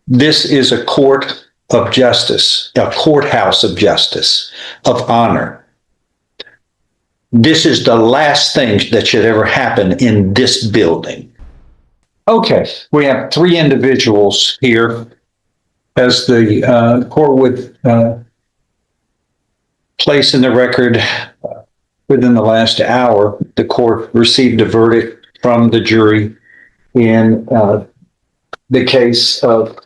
This is a court of justice, a courthouse of justice, of honor. This is the last thing that should ever happen in this building. Okay, we have three individuals here. As the court would place in the record, within the last hour, the court received a verdict from the jury in the case of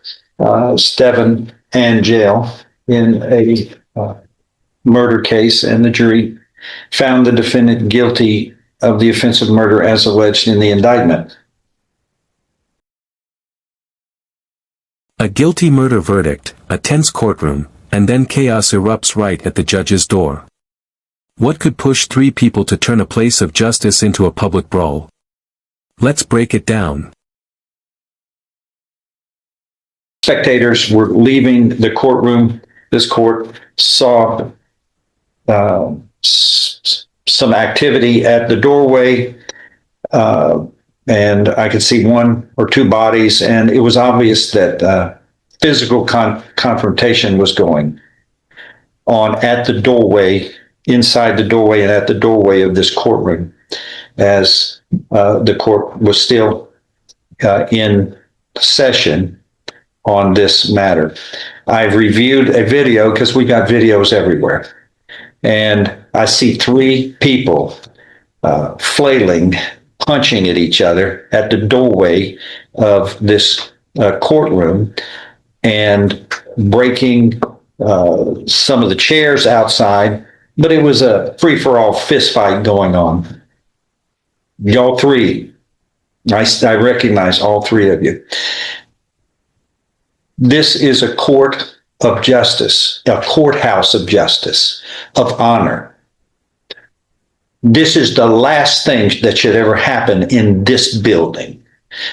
Steven Angel in a murder case, and the jury found the defendant guilty of the offense of murder as alleged in the indictment. A guilty murder verdict, a tense courtroom, and then chaos erupts right at the judge's door. What could push three people to turn a place of justice into a public brawl? Let's break it down. Spectators were leaving the courtroom. This court saw some activity at the doorway, and I could see one or two bodies, and it was obvious that physical confrontation was going on at the doorway, inside the doorway, and at the doorway of this courtroom, as the court was still in session on this matter. I've reviewed a video, because we got videos everywhere, and I see three people flailing, punching at each other at the doorway of this courtroom, and breaking some of the chairs outside, but it was a free-for-all fist fight going on. Y'all three, I recognize all three of you. This is a court of justice, a courthouse of justice, of honor. This is the last thing that should ever happen in this building,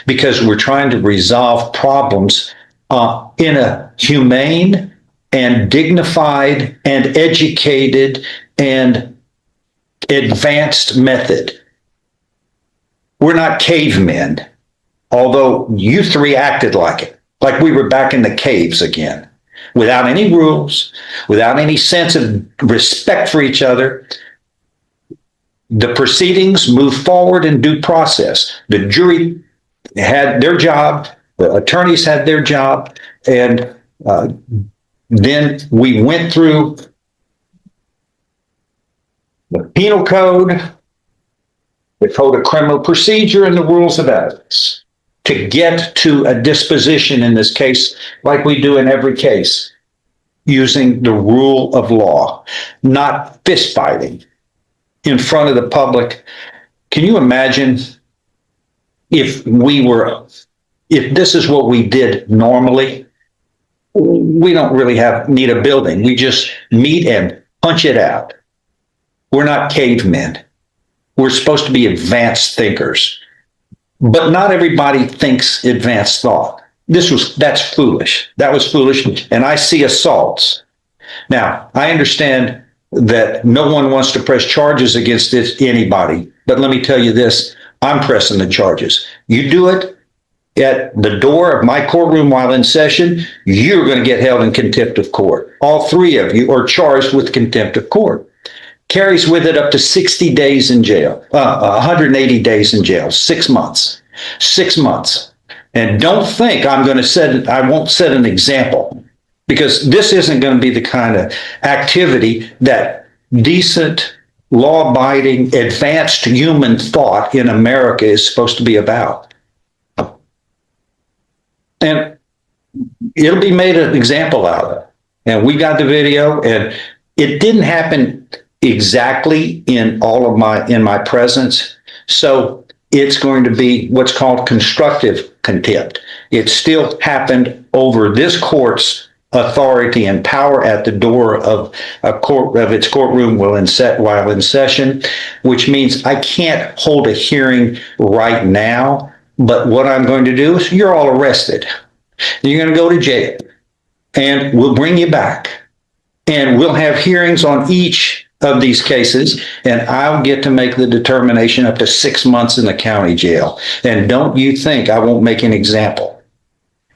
because we're trying to resolve problems in a humane and dignified and educated and advanced method. We're not cavemen, although you three acted like it, like we were back in the caves again, without any rules, without any sense of respect for each other. The proceedings moved forward in due process. The jury had their job, the attorneys had their job, and then we went through the penal code, the code of criminal procedure, and the rules of evidence to get to a disposition in this case, like we do in every case, using the rule of law, not fist fighting in front of the public. Can you imagine if this is what we did normally? We don't really need a building. We just meet and punch it out. We're not cavemen. We're supposed to be advanced thinkers. But not everybody thinks advanced thought. That's foolish. That was foolish. And I see assaults. Now, I understand that no one wants to press charges against anybody. But let me tell you this, I'm pressing the charges. You do it at the door of my courtroom while in session, you're going to get held in contempt of court. All three of you are charged with contempt of court. Carries with it up to 60 days in jail, 180 days in jail, 6 months. 6 months. And don't think I won't set an example, because this isn't going to be the kind of activity that decent, law-abiding, advanced human thought in America is supposed to be about. And it'll be made an example out of. And we got the video, and it didn't happen exactly in my presence. So it's going to be what's called constructive contempt. It still happened over this court's authority and power at the door of its courtroom while in session, which means I can't hold a hearing right now. But what I'm going to do is you're all arrested. You're going to go to jail, and we'll bring you back, and we'll have hearings on each of these cases, and I'll get to make the determination up to 6 months in the county jail. And don't you think I won't make an example.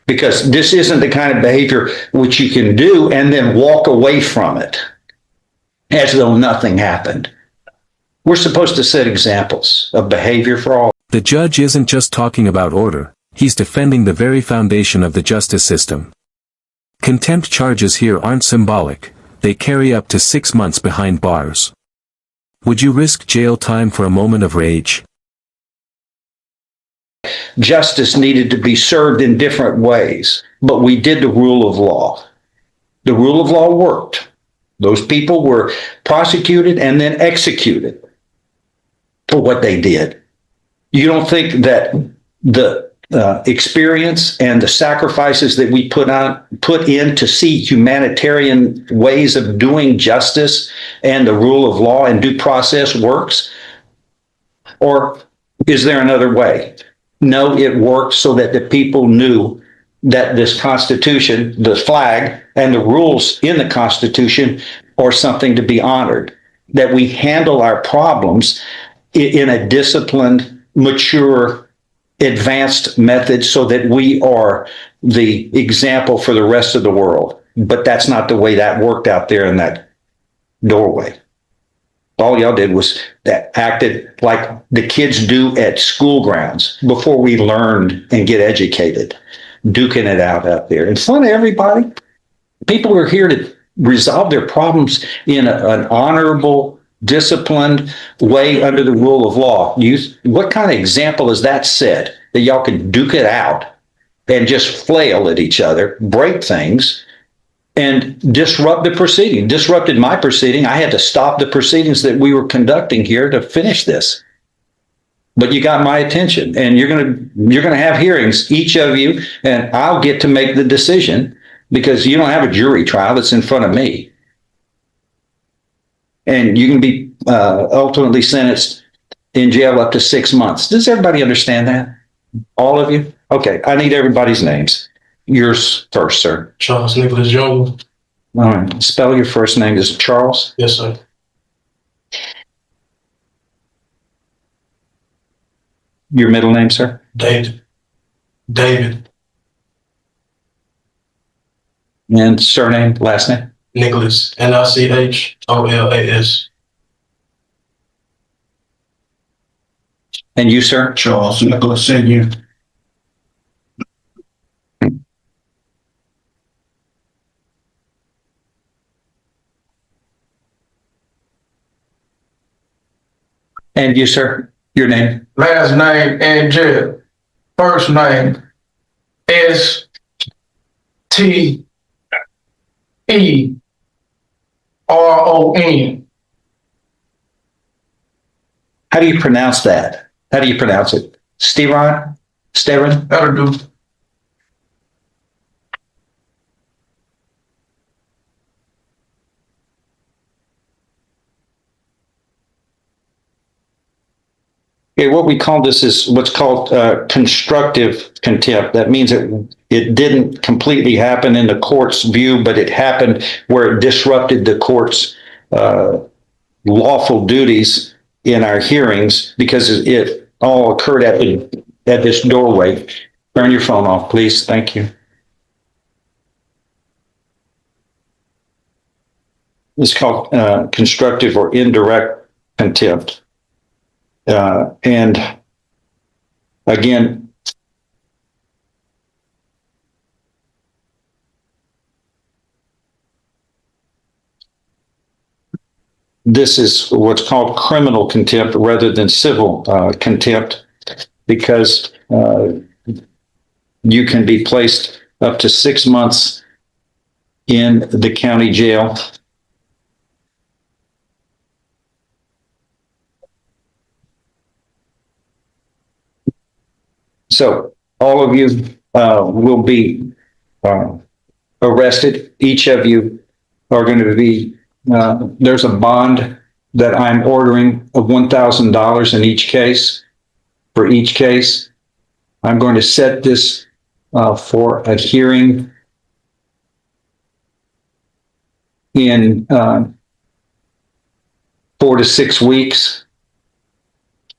because this isn't the kind of behavior which you can do and then walk away from it as though nothing happened. We're supposed to set examples of behavior for all. The judge isn't just talking about order, he's defending the very foundation of the justice system. Contempt charges here aren't symbolic, they carry up to 6 months behind bars. Would you risk jail time for a moment of rage? Justice needed to be served in different ways, but we did the rule of law. The rule of law worked. Those people were prosecuted and then executed for what they did. You don't think that the experience and the sacrifices that we put in to see humanitarian ways of doing justice and the rule of law and due process works? Or is there another way? No, it worked so that the people knew that this Constitution, the flag, and the rules in the Constitution are something to be honored, that we handle our problems in a disciplined, mature, advanced method so that we are the example for the rest of the world. But that's not the way that worked out there in that doorway. All y'all did was that acted like the kids do at school grounds before we learned and get educated, duking it out there in front of everybody. People are here to resolve their problems in an honorable, disciplined way under the rule of law. What kind of example is that set that y'all can duke it out and just flail at each other, break things, and disrupt the proceeding? Disrupted my proceeding. I had to stop the proceedings that we were conducting here to finish this. But you got my attention, and you're gonna have hearings, each of you, and I'll get to make the decision because you don't have a jury trial that's in front of me. And you can be ultimately sentenced in jail up to 6 months. Does everybody understand that? All of you? Okay, I need everybody's names. Yours first, sir. Charles Nicholas Jr. All right. Spell your first name. Is it Charles? Yes, sir. Your middle name, sir? David. David. And surname, last name? Nicholas. Nicholas. And you, sir? Charles Nicholas Sr. And you, sir? Your name? Last name Angel. First name Steron. How do you pronounce that? How do you pronounce it? Steron? Steron? That'll do. Okay, what we call this is what's called constructive contempt. That means it didn't completely happen in the court's view, but it happened where it disrupted the court's lawful duties in our hearings because it all occurred at this doorway. Turn your phone off, please. Thank you. It's called constructive or indirect contempt. And again, this is what's called criminal contempt rather than civil contempt, because you can be placed up to 6 months in the county jail. So all of you will be arrested. Each of you are going to be, there's a bond that I'm ordering of $1,000 in each case. For each case, I'm going to set this for a hearing in 4 to 6 weeks.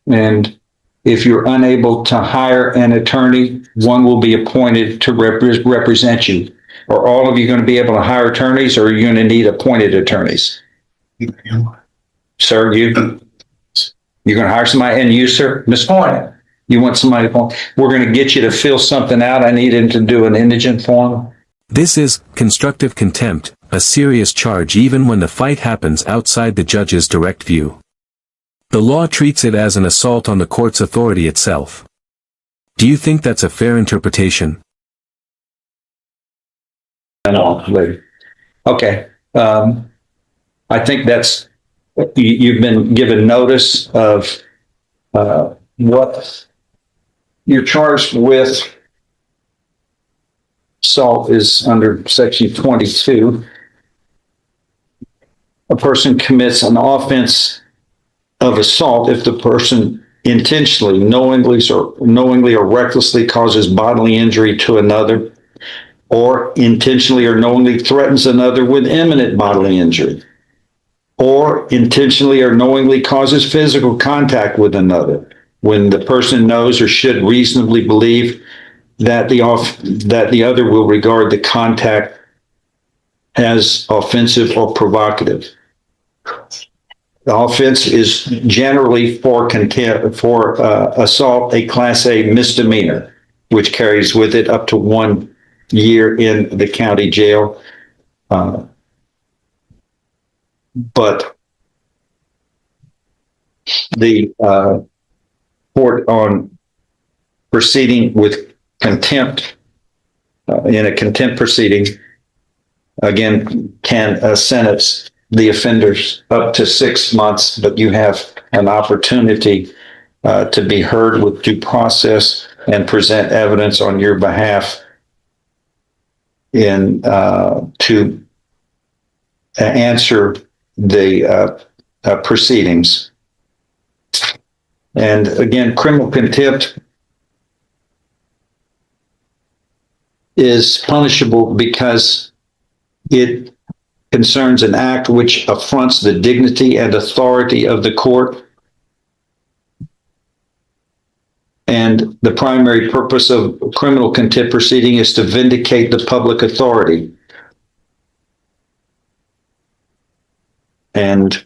And if you're unable to hire an attorney, one will be appointed to represent you. Are all of you going to be able to hire attorneys, or are you going to need appointed attorneys? Sir, you're going to hire somebody, and you, sir, Ms. Point, you want somebody to point? We're going to get you to fill something out. I need him to do an indigent form. This is constructive contempt, a serious charge even when the fight happens outside the judge's direct view. The law treats it as an assault on the court's authority itself. Do you think that's a fair interpretation? No, later. Okay. I think that's, you've been given notice of what you're charged with. Assault is under section 22. A person commits an offense of assault if the person intentionally, knowingly or recklessly causes bodily injury to another, or intentionally or knowingly threatens another with imminent bodily injury, or intentionally or knowingly causes physical contact with another when the person knows or should reasonably believe that the other will regard the contact as offensive or provocative. The offense is generally for assault a Class A misdemeanor, which carries with it up to 1 year in the county jail. But the court on proceeding with contempt, in a contempt proceeding, again, can sentence the offenders up to 6 months, but you have an opportunity to be heard with due process and present evidence on your behalf in to answer the proceedings. And again, criminal contempt is punishable because it concerns an act which affronts the dignity and authority of the court. And the primary purpose of criminal contempt proceeding is to vindicate the public authority. And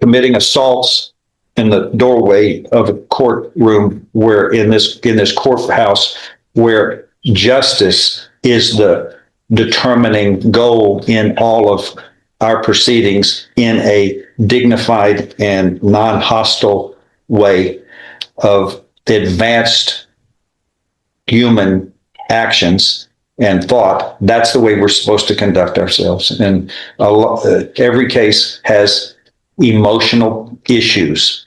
committing assaults in the doorway of a courtroom, where in this courthouse, where justice is the determining goal in all of our proceedings, in a dignified and non-hostile way of advanced human actions and thought. That's the way we're supposed to conduct ourselves. And every case has emotional issues.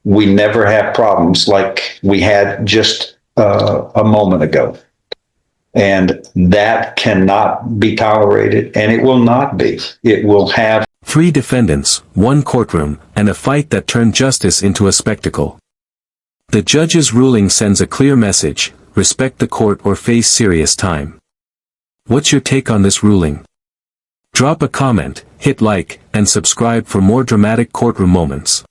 We never have problems like we had just a moment ago. And that cannot be tolerated, and it will not be. It will have 3 defendants, 1 courtroom, and a fight that turned justice into a spectacle. The judge's ruling sends a clear message: respect the court or face serious time. What's your take on this ruling? Drop a comment, hit like, and subscribe for more dramatic courtroom moments.